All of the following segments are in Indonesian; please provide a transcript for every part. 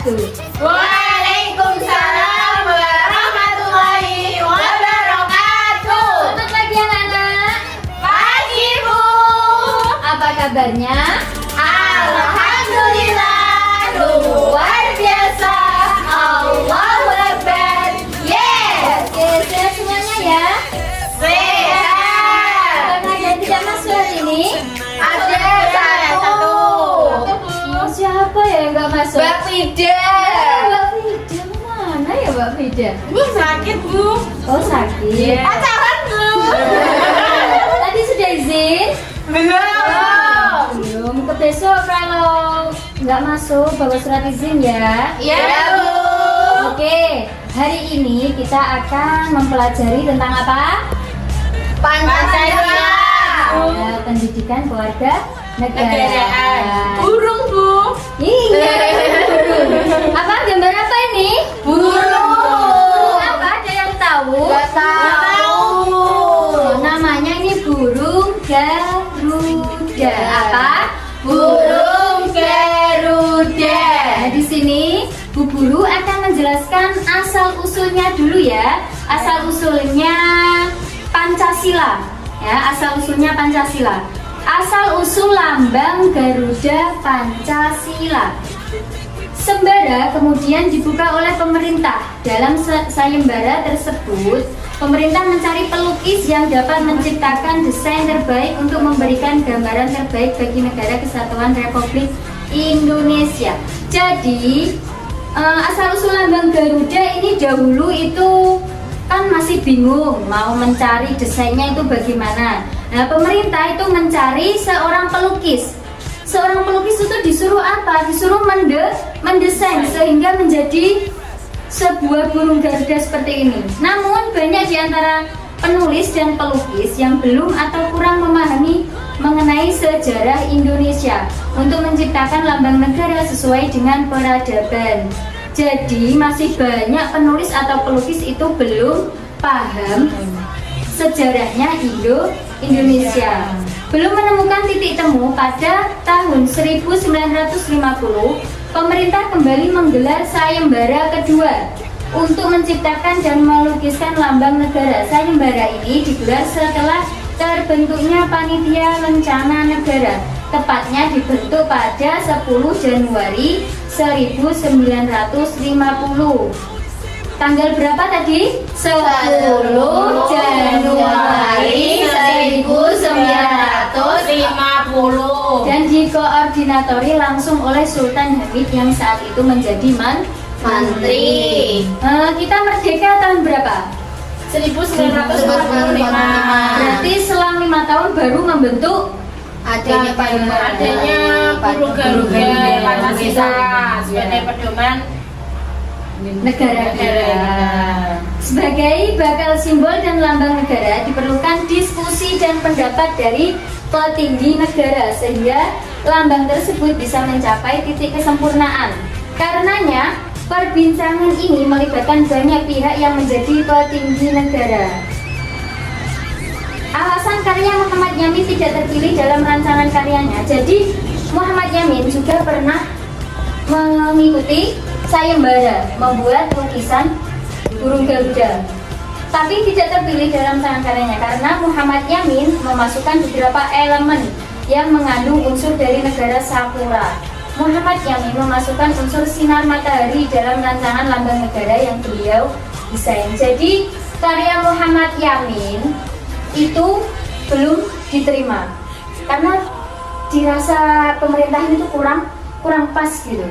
wabarakatuh. Waalaikumsalam warahmatullahi wabarakatuh. Selamat pagi anak-anak. Pagi Bu. Apa kabarnya? Alhamdulillah luar biasa. Allahu Akbar. Yes. Oke, sehat semuanya ya. Sehat. Karena yang tidak masuk hari ini, Ada satu. siapa ya yang nggak masuk? Mbak Fida. Mbak Frida, mana ya Mbak Frida? Bu sakit Bu. Oh sakit. Pacaran Bu. Tadi sudah izin? Belum. Belum. Ke besok kalau nggak masuk bawa surat izin ya. Ya Bu. Oke, hari ini kita akan mempelajari tentang apa? Pancasila. Ya, pendidikan keluarga Negaraan. negaraan. Burung Bu. Iya. Apa gambar apa ini? Burung. Apa? Ada yang tahu? Nggak tahu. Namanya ini burung Garuda. Apa? Burung Garuda. Nah, di sini Bu Guru akan menjelaskan asal usulnya dulu ya. Asal usulnya Pancasila. Ya, asal usulnya Pancasila. Asal usul lambang Garuda Pancasila. Sembara kemudian dibuka oleh pemerintah. Dalam sayembara tersebut, pemerintah mencari pelukis yang dapat menciptakan desain terbaik untuk memberikan gambaran terbaik bagi Negara Kesatuan Republik Indonesia. Jadi, asal usul lambang Garuda ini dahulu itu kan masih bingung mau mencari desainnya itu bagaimana. Nah, pemerintah itu mencari seorang pelukis. Seorang pelukis itu disuruh apa? Disuruh mendesain sehingga menjadi sebuah burung Garuda seperti ini. Namun banyak di antara penulis dan pelukis yang belum atau kurang memahami mengenai sejarah Indonesia untuk menciptakan lambang negara sesuai dengan peradaban. Jadi masih banyak penulis atau pelukis itu belum paham sejarahnya Indonesia. Belum menemukan titik temu. Pada tahun 1950, pemerintah kembali menggelar sayembara kedua untuk menciptakan dan melukiskan lambang negara. Sayembara ini digelar setelah terbentuknya Panitia Rencana Negara. Tepatnya dibentuk pada 10 Januari 1950. Tanggal berapa tadi? 10 Januari 1950. dan dikoordinatori langsung oleh Sultan Hamid yang saat itu menjadi Menteri. Kita merdeka tahun berapa? 1945. Berarti selang 5 tahun baru membentuk Adanya burung Garuda Pancasila sebagai pedoman negara kita. Sebagai bakal simbol dan lambang negara diperlukan diskusi dan pendapat dari petinggi negara sehingga lambang tersebut bisa mencapai titik kesempurnaan. Karenanya perbincangan ini melibatkan banyak pihak yang menjadi petinggi negara. Alasan karya Muhammad Yamin tidak terpilih dalam rancangan karyanya. Jadi Muhammad Yamin juga pernah mengikuti sayembara membuat lukisan burung Garuda, tapi tidak terpilih dalam rancangan karyanya karena Muhammad Yamin memasukkan beberapa elemen yang mengandung unsur dari negara Sakura. Muhammad Yamin memasukkan unsur sinar matahari dalam rancangan lambang negara yang beliau desain. Jadi karya Muhammad Yamin itu belum diterima karena dirasa pemerintah itu kurang pas gitu.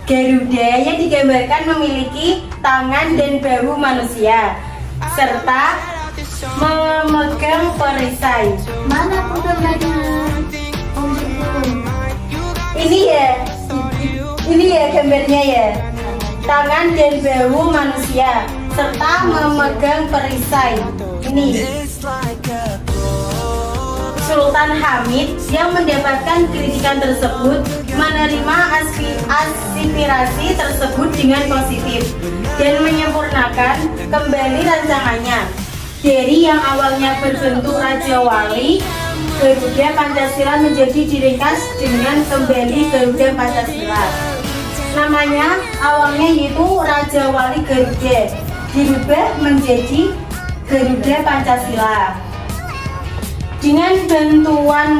Garuda yang digambarkan memiliki tangan dan bahu manusia serta memegang perisai. Mana gambarnya? Ini ya gambarnya ya. Tangan dan bahu manusia serta memegang perisai. Ini Sultan Hamid yang mendapatkan kritikan tersebut menerima aspirasi tersebut dengan positif dan menyempurnakan kembali rancangannya. Dari yang awalnya berbentuk Raja Wali, Garuda Pancasila menjadi diringkas dengan kembali Garuda Pancasila. Namanya awalnya yaitu Raja Wali Garuda, dirubah menjadi Garuda Pancasila. Dengan bantuan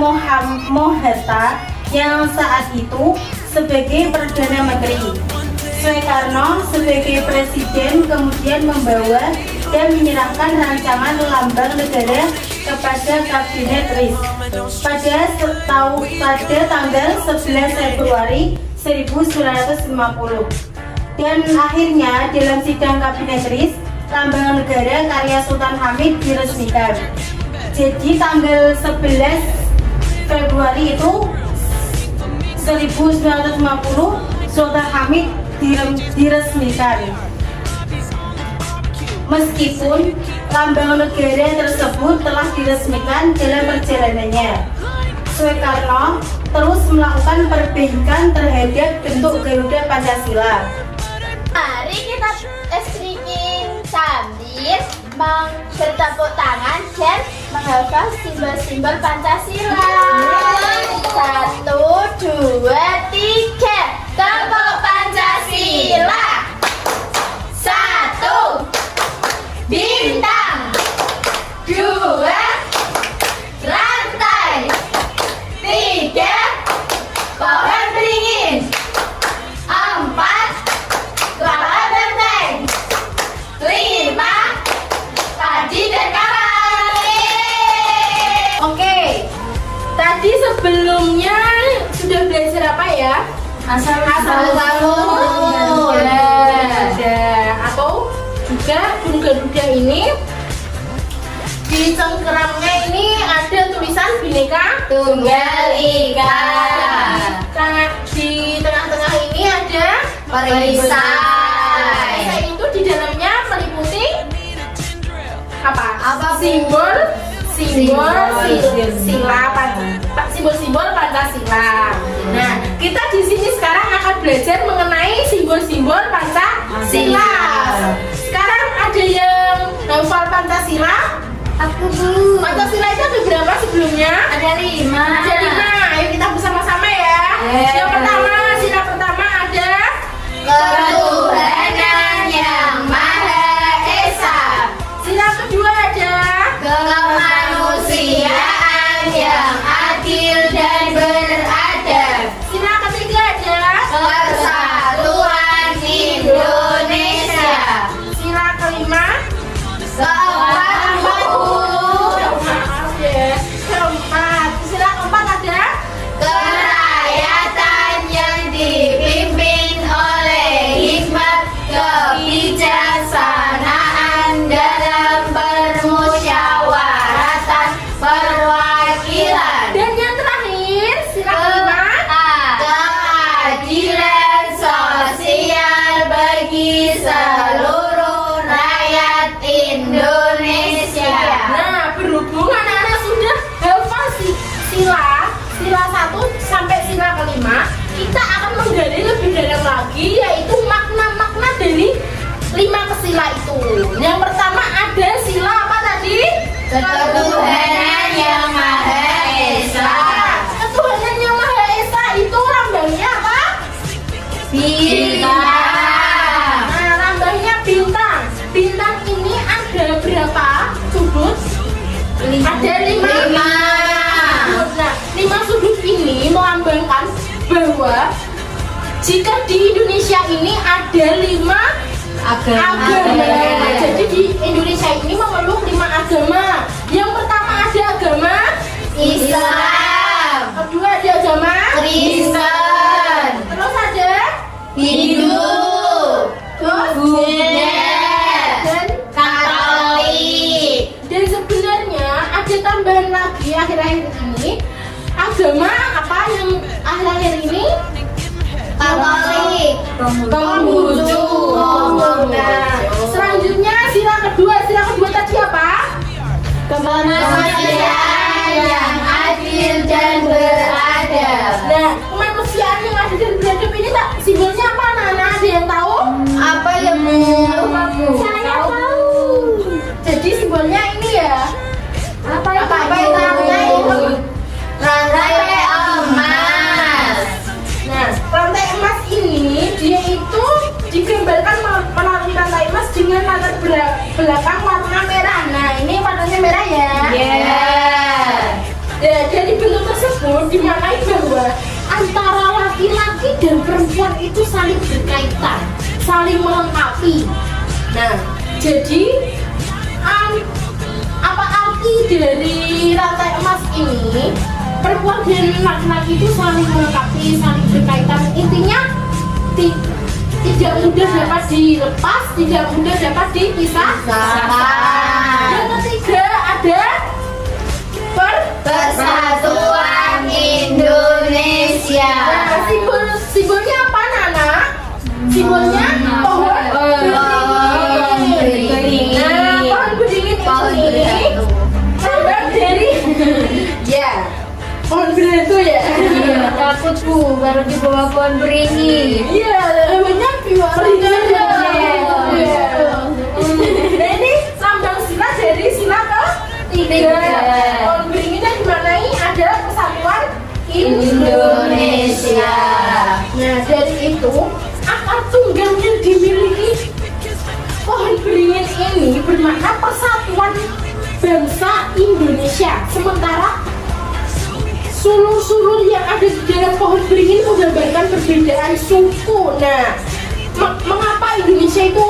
Mohatta yang saat itu sebagai Perdana Menteri, Soekarno sebagai Presiden kemudian membawa dan menyerahkan rancangan lambang negara kepada Kabinet RIS pada tanggal 11 Februari 1950. Dan akhirnya dalam sidang Kabinet RIS, lambang negara karya Sultan Hamid diresmikan. Jadi tanggal 11 Februari itu 1950 Sultan Hamid diresmikan. Meskipun lambang negara tersebut telah diresmikan dalam perjalanannya, Soekarno terus melakukan perbaikan terhadap bentuk Garuda Pancasila. Mari kita screening sambil bertepuk tangan dan menghafal simbol-simbol Pancasila. 1, 2, 3, tepuk Pancasila. 1, bintang. 2, rantai. 3, pohon beringin. 4, kelapa benteng. 5, padi dan kawan. Oke, tadi sebelumnya sudah belajar apa ya? Asal-usul Garuda, atau juga burung Garuda ini di cengkeramnya ini ada tulisan Bhinneka Tunggal Ika. Di tengah-tengah ini ada Perisai. Perisai itu di dalamnya meliputi apa? Simbol Simbol-simbol Pancasila. Nah, kita di sini sekarang akan belajar mengenai simbol-simbol Pancasila. Sekarang ada yang hafal Pancasila? Aku dulu. Pancasila itu ada berapa sebelumnya? Ada 5. Ada 5. Ayo kita bersama-sama ya. Yang pertama, sila pertama ada Ketuhanan yang Maha Esa. Sila kedua ada Kemanusiaan yang adil dan beradab. Sila ketiga ada Persatuan Indonesia. Sila kelima keempat. Sila keempat ada Kerakyatan yang dipimpin oleh hikmat kebijaksanaan dalam permusyawaratan perwakilan. dan yang terakhir sila kelima Keadilan sosial bagi seluruh rakyat Indonesia. Nah, berhubung anak-anak sudah hafal sila 1 sampai sila kelima, kita akan menggali lebih dalam lagi, yaitu makna-makna dari 5 sila itu. Yang pertama ada sila apa tadi? Ketuhanan yang Maha Esa. Ketuhanan yang Maha Esa itu lambangnya apa? Bintang. Nah, lambangnya bintang. Bintang ini ada berapa sudut? Ada 5. Nah, 5 sudut ini melambangkan bahwa jika di Indonesia ini ada 5 agama. Jadi di Indonesia ini memeluk 5 agama. Yang pertama ada agama Islam, kedua ada agama Kristen, terus ada Hindu, terus Buddha, dan Katolik. dan sebenarnya ada tambahan lagi akhir-akhir ini. Agama apa yang akhir-akhir ini? Katolik, Konghucu. Nah, selanjutnya sila kedua tadi apa? kemanusiaan yang adil dan beradab. Nah, kemanusiaan yang adil dan beradab ini tak simbolnya apa? Nana ada yang tahu? Apa ya, Bu? Saya tahu. Jadi simbolnya ini ya. Apa yang itu? Rantai emas. Nah, rantai emas ini dia belakang warna merah. Nah, ini warnanya merah ya. Ya, dari bentuk tersebut dimaknai bahwa antara laki-laki dan perempuan itu saling berkaitan, saling melengkapi. Nah, jadi apa arti dari rantai emas ini? Perempuan dan laki-laki itu saling melengkapi, saling berkaitan. Intinya tidak mudah dapat dilepas, tidak mudah dapat dipisahkan. Yang ketiga ada Persatuan Indonesia. Nah, simbolnya apa, Nana? Simbolnya pohon beringin. Nah, pohon beringin ini terbuat dari pohon beringin ya. Takut Bu, baru di bawah pohon beringin. Iya, namanya piwarinya. Nah, ini lambang sila dari sila ketiga. Pohon beringinnya dimaknai adalah persatuan Indonesia. Nah, dari itu akar tunggal yang dimiliki pohon beringin ini bermakna persatuan bangsa Indonesia. Sementara sulur-sulur yang ada di dalam pohon beringin menggambarkan perbedaan suku. Nah, mengapa Indonesia itu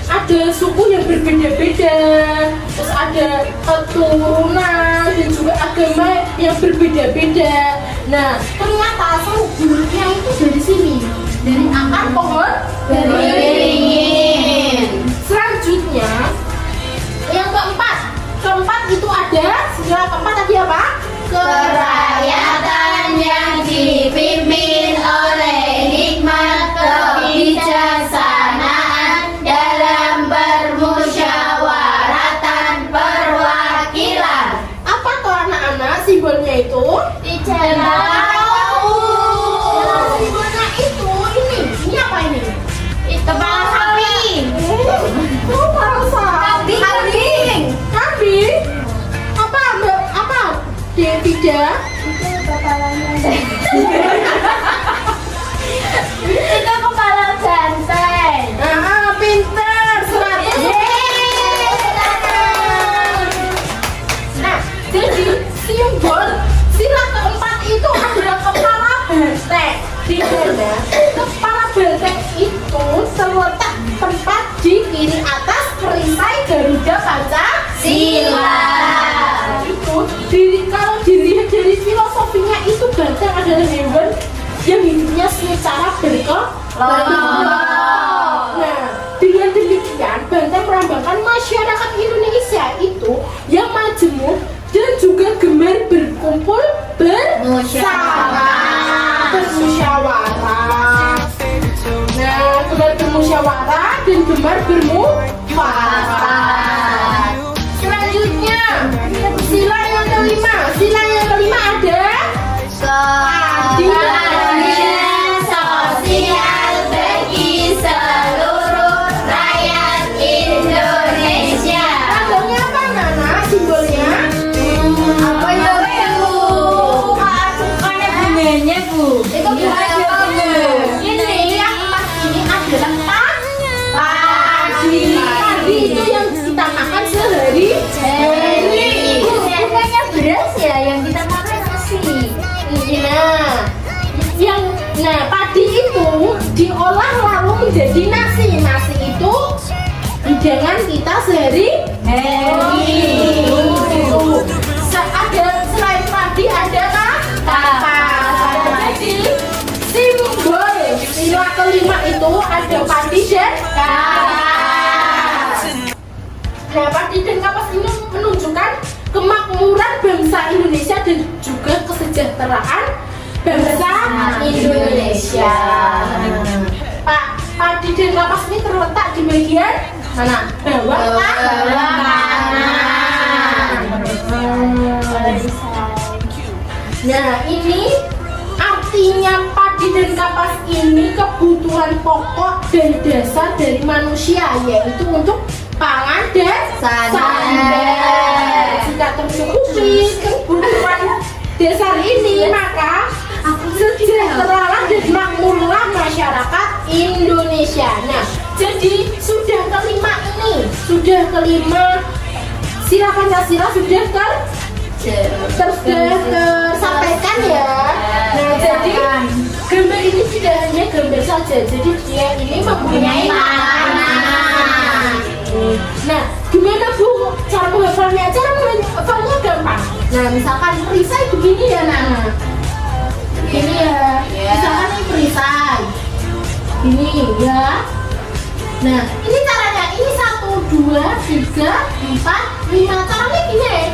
ada suku yang berbeda-beda, terus ada keturunan dan juga agama yang berbeda-beda. Nah, ternyata sumbernya itu dari sini, dari akar pohon beringin. Selanjutnya, yang keempat itu ada sila keempat tadi apa? Kerakyatan yang dipimpin oleh hikmat kebijaksanaan dalam permusyawaratan perwakilan. Apa tuh anak-anak simbolnya itu? Tidak Nah, simbolnya itu ini apa ini? kepala sapi. Oh, Kambing. Kambing? Apa? Dia tidak? Itu kepala banteng. Pinter. 100. Nah, jadi simbol sila keempat itu adalah kepala banteng. Di mana kepala banteng itu terletak tempat di kiri atas perisai Garuda Pancasila. Itu kalau dilihat dari filosofinya itu banteng adalah hewan yang hidupnya secara berkelompok. Nah, dengan demikian banteng melambangkan masyarakat Indonesia itu yang majemuk dan juga gemar berkumpul bermusyawarah. Nah, gemar bermusyawarah dan gemar bermufakat. Selanjutnya, sila yang kelima. Sila yang kelima ada Keadilan sosial bagi seluruh rakyat Indonesia. Lambangnya apa, Nana? Simbolnya? Apa itu, Bu? Ada bunganya Bu. Itu bukan apa, Bu? Ini yang empat ini adalah padi. Padi itu yang kita makan sehari-hari. Bukannya beras ya yang kita makan nasi. Nah, padi itu diolah lalu menjadi nasi. Nasi itu hidangan kita sehari-hari. Selain padi ada kapas. Jadi simbol sila kelima itu ada padi dan kapas. Nah, padi dan kapas ini menunjukkan kemakmuran bangsa Indonesia dan juga kesejahteraan bangsa Indonesia. Pak, padi dan kapas ini terletak di bagian mana? Bawah kanan. Nah, ini artinya padi dan kapas ini kebutuhan pokok dan dasar dari manusia, yaitu untuk pangan dan sandang. Jika tercukupi kebutuhan dasar ini, maka sejahteralah dan makmurlah masyarakat Indonesia. Nah, jadi sudah kelima ini sudah kelima, sila Pancasila sudah tersampaikan ya. Nah, jadi gambar ini tidak hanya gambar saja, jadi dia ini mempunyai makna. Nah, gimana Bu cara menghafalnya? Cara menghafalnya gampang. Nah, misalkan perisai begini ya, Nana. Ini ya, misalkan ini perisai. Ini ya. Nah, ini caranya. Ini 1, 2, 3, 4, 5. Caranya gini.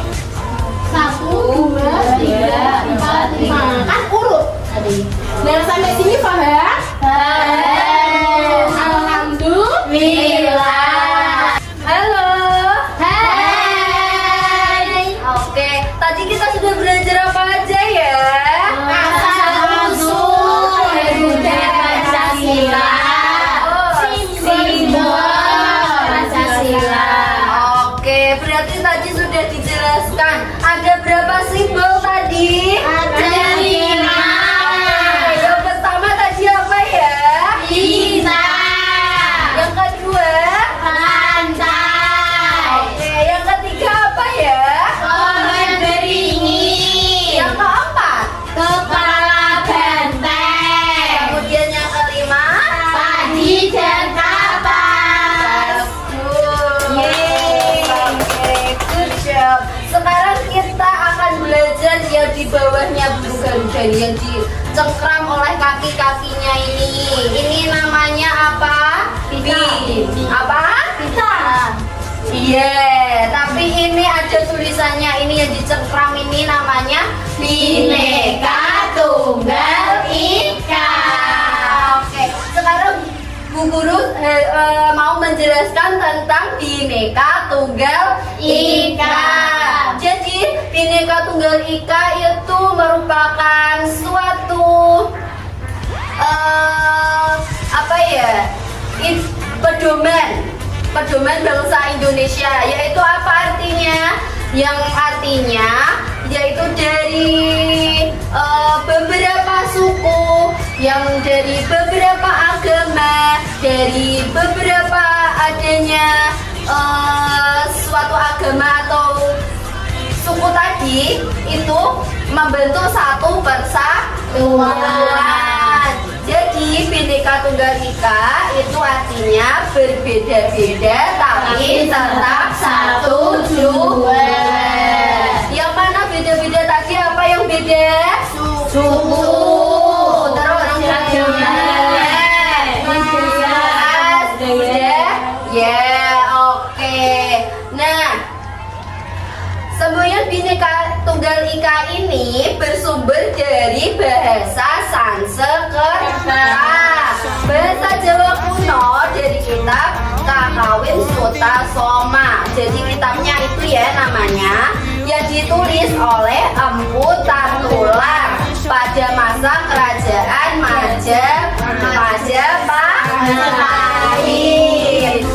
1, 2, 3, 4, 5. Kan urut tadi. Nah, sampai sini paham? Alhamdulillah. Halo. Hai. Oke, tadi kita sudah belajar apa aja ya? Asal-usul budaya Pancasila. Simbol Pancasila. Oke, berarti tadi sudah dijelaskan. Ada berapa simbol tadi? Ada 5. Yang pertama tadi apa ya? Bintang. Yang kedua? Pantai. Oke, yang ketiga apa ya? Pohon beringin. Yang keempat? Kepala benteng. Kemudian yang kelima? Padi dan kapas. Yeay. Oke, good job. Sekarang kita akan belajar yang di bawahnya burung garuda yang dicengkram oleh kaki-kakinya ini. Ini namanya apa? Bin. Apa? Bintang. Iya, tapi ini ada tulisannya. Ini yang dicengkram ini namanya Bhinneka Tunggal Ika. Oke, sekarang Bu Guru mau menjelaskan tentang Bhinneka Tunggal Ika. Jadi Bhinneka Tunggal Ika itu merupakan suatu apa ya? Pedoman bangsa Indonesia, yaitu apa artinya? Yang artinya yaitu dari beberapa suku, yang dari beberapa agama, dari beberapa adanya suatu agama atau suku tadi itu membentuk satu persatuan. Jadi Bhinneka Tunggal Ika itu artinya berbeda-beda tapi tetap satu juga. Yang mana beda-beda tadi apa yang beda? Suku. Terus ya, oke. Nah, semboyan Bhinneka Tunggal Ika ini bersumber dari bahasa Sanskerta, bahasa Jawa kuno, dari kitab Kakawin Sutta Soma. Jadi kitabnya itu ya namanya, yang ditulis oleh Empu Tartular pada masa kerajaan Majapahit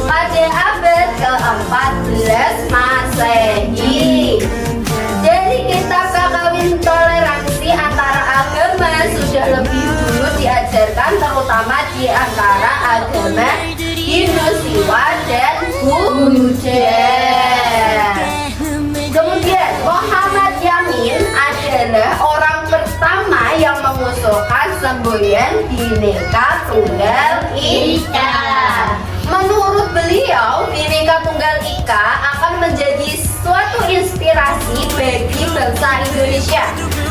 pada abad ke-14 Masehi. Jadi kitab Kakawin toleransi antara agama sudah lebih dulu diajarkan, terutama di antara agama Hindu, Siwa, dan Buddha. Kemudian Muhammad Yamin adalah orang pertama yang mengusulkan semboyan Bhinneka Tunggal Ika. Menurut beliau, Bhinneka Tunggal Ika akan menjadi suatu inspirasi bagi bangsa Indonesia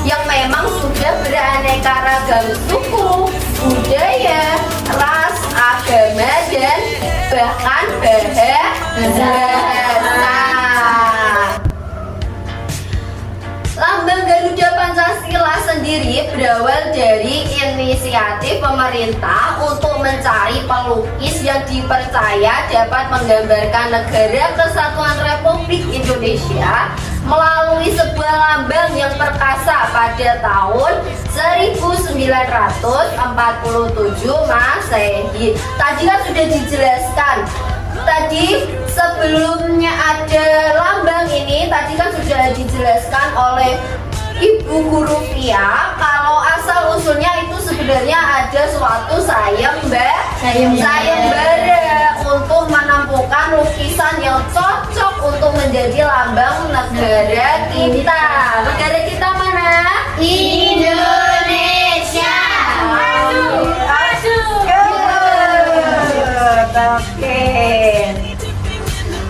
yang memang sudah beraneka ragam suku, budaya, ras, agama, dan bahkan bahasa. Lambang Garuda Pancasila sendiri berawal dari inisiatif pemerintah untuk mencari pelukis yang dipercaya dapat menggambarkan Negara Kesatuan Republik Indonesia melalui sebuah lambang yang perkasa pada tahun 1947 Masehi. Tadi kan sudah dijelaskan. Tadi sebelumnya ada lambang ini, tadi kan sudah dijelaskan oleh Ibu Guru Fia kalau asal usulnya itu sebenarnya ada suatu sayembara untuk menumpukan lukisan tulisan yang cocok untuk menjadi lambang negara kita. Negara kita mana? Indonesia. Oke.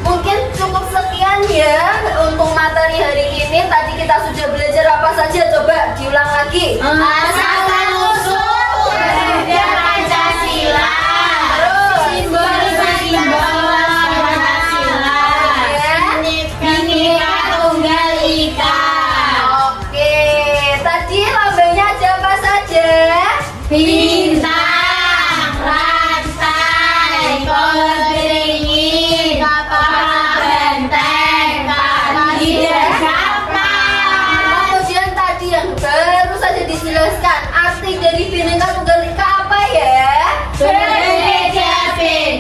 Mungkin cukup sekian ya untuk materi hari ini. Tadi kita sudah belajar apa saja? Coba diulang lagi. Asal-usul negara Pancasila. Terus simbol-simbol Pancasila. Bhinneka Tunggal Ika. Oke. Tadi lambangnya ada apa saja? Bintang, rantai, keringin, kepala benteng, kaki dan kapal. Kemudian tadi yang baru saja dijelaskan arti dari Bhinneka Tunggal Ika apa ya? Berbeda-beda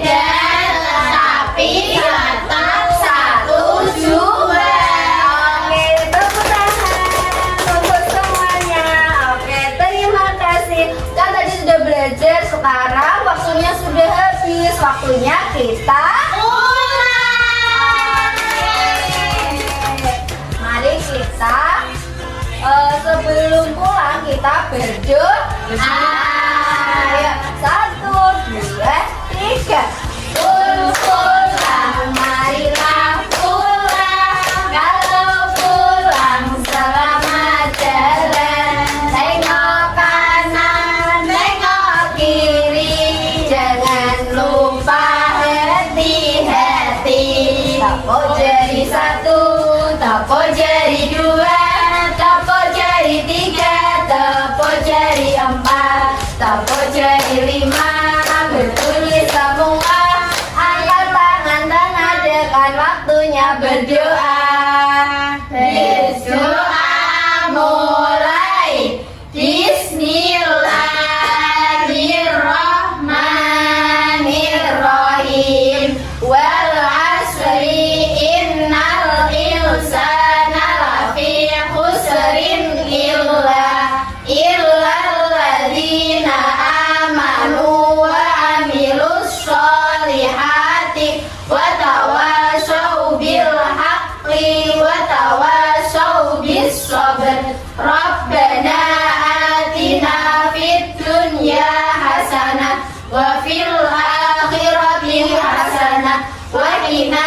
tetapi tetap satu jua. Oke, tepuk tangan untuk semuanya. Oke, terima kasih. Kan tadi sudah belajar, sekarang waktunya sudah habis. Waktunya kita ulang. Mari kita sebelum pulang kita berdoa. Ayo, 1, 2, 3. Pulang, marilah pulang. Kalau pulang selamat jalan. Tengok kanan, tengok kiri. Jangan lupa hati-hati. Tapo jari 1, tapo jari 2, tapo jari 3, tapo jari 4, tapo jari 5. Berbunyi semua. Angkat tangan dan adakan waktunya berdoa. Berdoa mulai. Bismillahirrahmanirrahim. Wal asri innal insana lafi khusrin illalladzina amanu wa amilus sholihati wa tawashaw bil haqqi wa tawashaw bis sabr. Rabbana atina fid dunya hasanah wa fil akhirati hasanah wa qina